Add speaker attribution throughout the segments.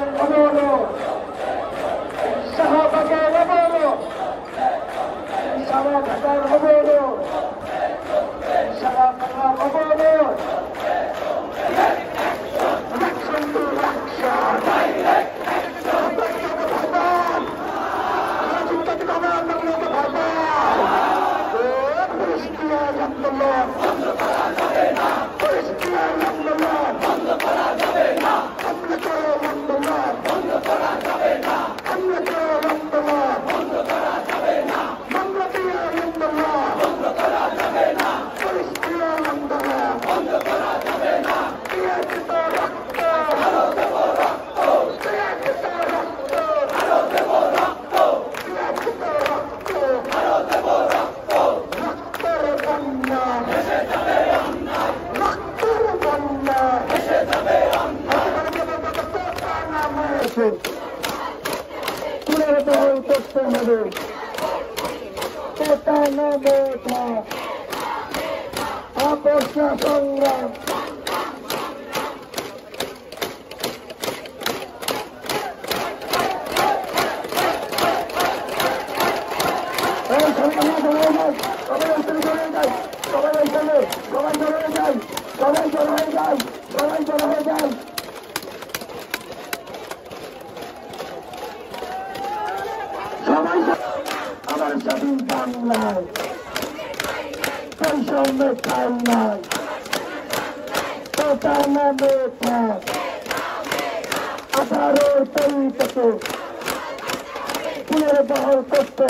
Speaker 1: অবরোধ শাহবাগের অবরোধ সারা ঢাকার অবরোধ সারা বাংলার অবরোধ পুনর্বহাল করতে হবে আপসা সংগ্রাম আমার স্বাধীন বাংলায় বৈষম্যে ঠাই নাই নামে 18 তারিখে পুনর্বহাল করতে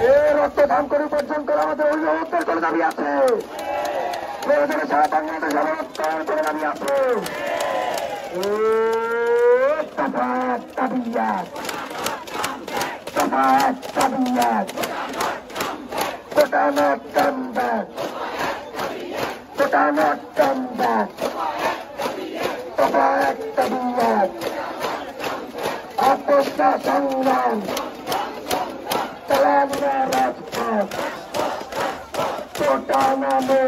Speaker 1: এর অর্থ ধান করে উপার্জন করা আমাদের অভিভাবকদের করে দাবি আছে প্রয়োজনে সারা বাংলাদেশ অবরোধ করে দাবি আছে আপসা সংগ্রাম চালানো রাজপথ নামে